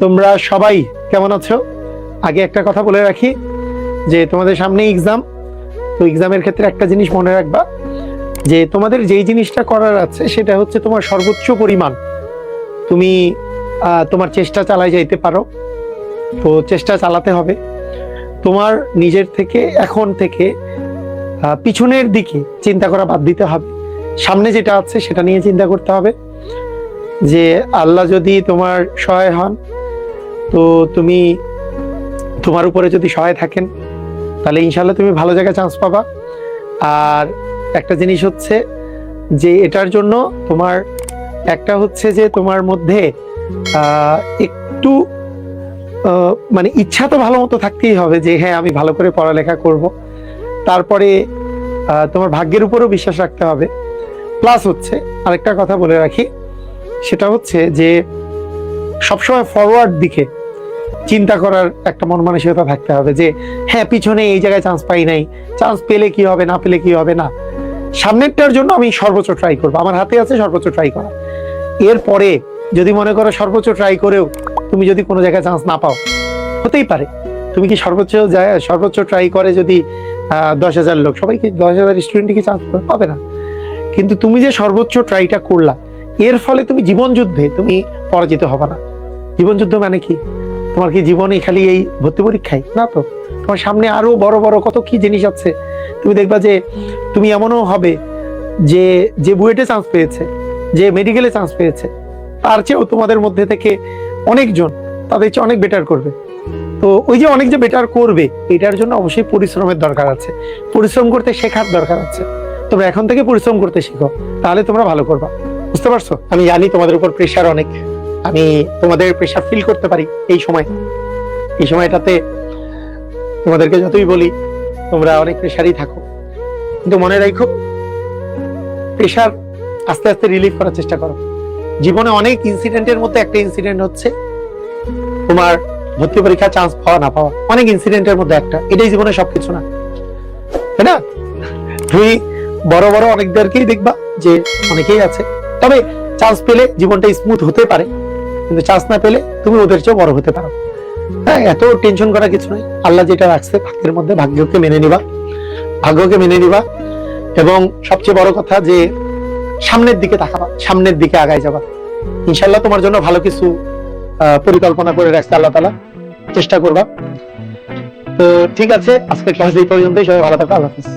তোমরা সবাই কেমন আছো? আগে একটা কথা বলে রাখি যে তোমাদের সামনে এক্সাম, তো এক্সামের ক্ষেত্রে একটা জিনিস মনে রাখবা যে তোমাদের যেই জিনিসটা করার আছে সেটা হচ্ছে তোমার সর্বোচ্চ পরিমাণ তুমি তোমার চেষ্টা চালাই যাইতে পারো। তো চেষ্টা চালাতে হবে। তোমার নিজের থেকে এখন থেকে পিছনের দিকে চিন্তা করা বাদ দিতে হবে। সামনে যেটা আছে সেটা নিয়ে চিন্তা করতে হবে যে আল্লাহ যদি তোমার সহায় হন, তো তুমি তোমার উপরে যদি সহায় থাকেন তাহলে ইনশাল্লাহ তুমি ভালো জায়গায় চান্স পাবা। আর একটা জিনিস হচ্ছে যে এটার জন্য তোমার একটা হচ্ছে যে তোমার মধ্যে একটু মানে ইচ্ছা তো ভালো মতো থাকতেই হবে যে হ্যাঁ আমি ভালো করে পড়ালেখা করব। তারপরে তোমার ভাগ্যের উপরও বিশ্বাস রাখতে হবে। প্লাস হচ্ছে আরেকটা কথা বলে রাখি, সেটা হচ্ছে যে সবসময় ফরওয়ার্ড দিকে চিন্তা করার একটা মন মানসিকতা থাকতে হবে যে হ্যাঁ পিছনে এই জায়গায় চান্স পাই নাই, চান্স পেলে কি হবে না পেলে কি হবে না, সামনেরটার জন্য আমি সর্বোচ্চ ট্রাই করবো, আমার হাতে আছে সর্বোচ্চ ট্রাই করা। এরপরে যদি মনে করো সর্বোচ্চ ট্রাই করেও তুমি যদি কোনো জায়গায় চান্স না পাও, হতেই পারে। তুমি কি সর্বোচ্চ ট্রাই করে যদি 10,000 লোক, সবাই কি 10,000 স্টুডেন্ট কি চান্স পাবে না? কিন্তু তুমি যে সর্বোচ্চ ট্রাইটা করলা, এর ফলে তুমি জীবন যুদ্ধে তুমি পরাজিত হবে না। জীবন যুদ্ধ মানে কি? তোমার কি জীবনে খালি এই ভর্তি পরীক্ষায় না, তো তোমার সামনে আরো বড় বড় কত কি জিনিস আছে। তুমি দেখবা যে তুমি এমনও হবে যে যে বুয়েটে চান্স পেয়েছে, যে মেডিকেলে চান্স পেয়েছে, তার চেয়েও তোমাদের মধ্যে থেকে অনেকজন তাদের চেয়ে অনেক বেটার করবে। তো ওই যে অনেক যে বেটার করবে, এটার জন্য অবশ্যই পরিশ্রমের দরকার আছে, পরিশ্রম করতে শেখার দরকার আছে। তোমরা এখন থেকে পরিশ্রম করতে শিখো, তাহলে তোমরা ভালো করবা। বুঝতে পারছো? আমি জানি তোমাদের উপর প্রেশার অনেক, আমি তোমাদের প্রেশার ফিল করতে পারি। এই সময়টাতে তোমাদেরকে যতই বলি তোমরা অনেক প্রেশারই থাকো, কিন্তু মনে রাখো প্রেশার আস্তে আস্তে রিলিফ করার চেষ্টা করো। জীবনে অনেক ইনসিডেন্টের মধ্যে একটা ইনসিডেন্ট হচ্ছে তোমার ভর্তি পরীক্ষা চান্স পাওয়া না পাওয়া, অনেক ইনসিডেন্টের মধ্যে একটা। এটাই জীবনে সবকিছু না, তাই না? তুমি বড় বড় অনেকদেরকেই দেখবা যে অনেকেই আছে, তবে চান্স পেলে জীবনটা স্মুথ হতে পারে, কিন্তু চান্স না পেলে তুমি ওদের চেয়েও বড় হতে পারো। হ্যাঁ, এত টেনশন করার কিছু নয়। আল্লাহ যেটা রাখছে ভাগ্যের মধ্যে, ভাগ্যকে মেনে নিবা। এবং সবচেয়ে বড় কথা যে সামনের দিকে তাকাবা, সামনের দিকে আগায় যাবা। ইনশাল্লাহ তোমার জন্য ভালো কিছু পরিকল্পনা করে রাখছে আল্লাহ তাআলা, চেষ্টা করবা। তো ঠিক আছে, আজকে ক্লাস এই পর্যন্তই। সবাই ভালো থাকো, আল্লাহ হাফেজ।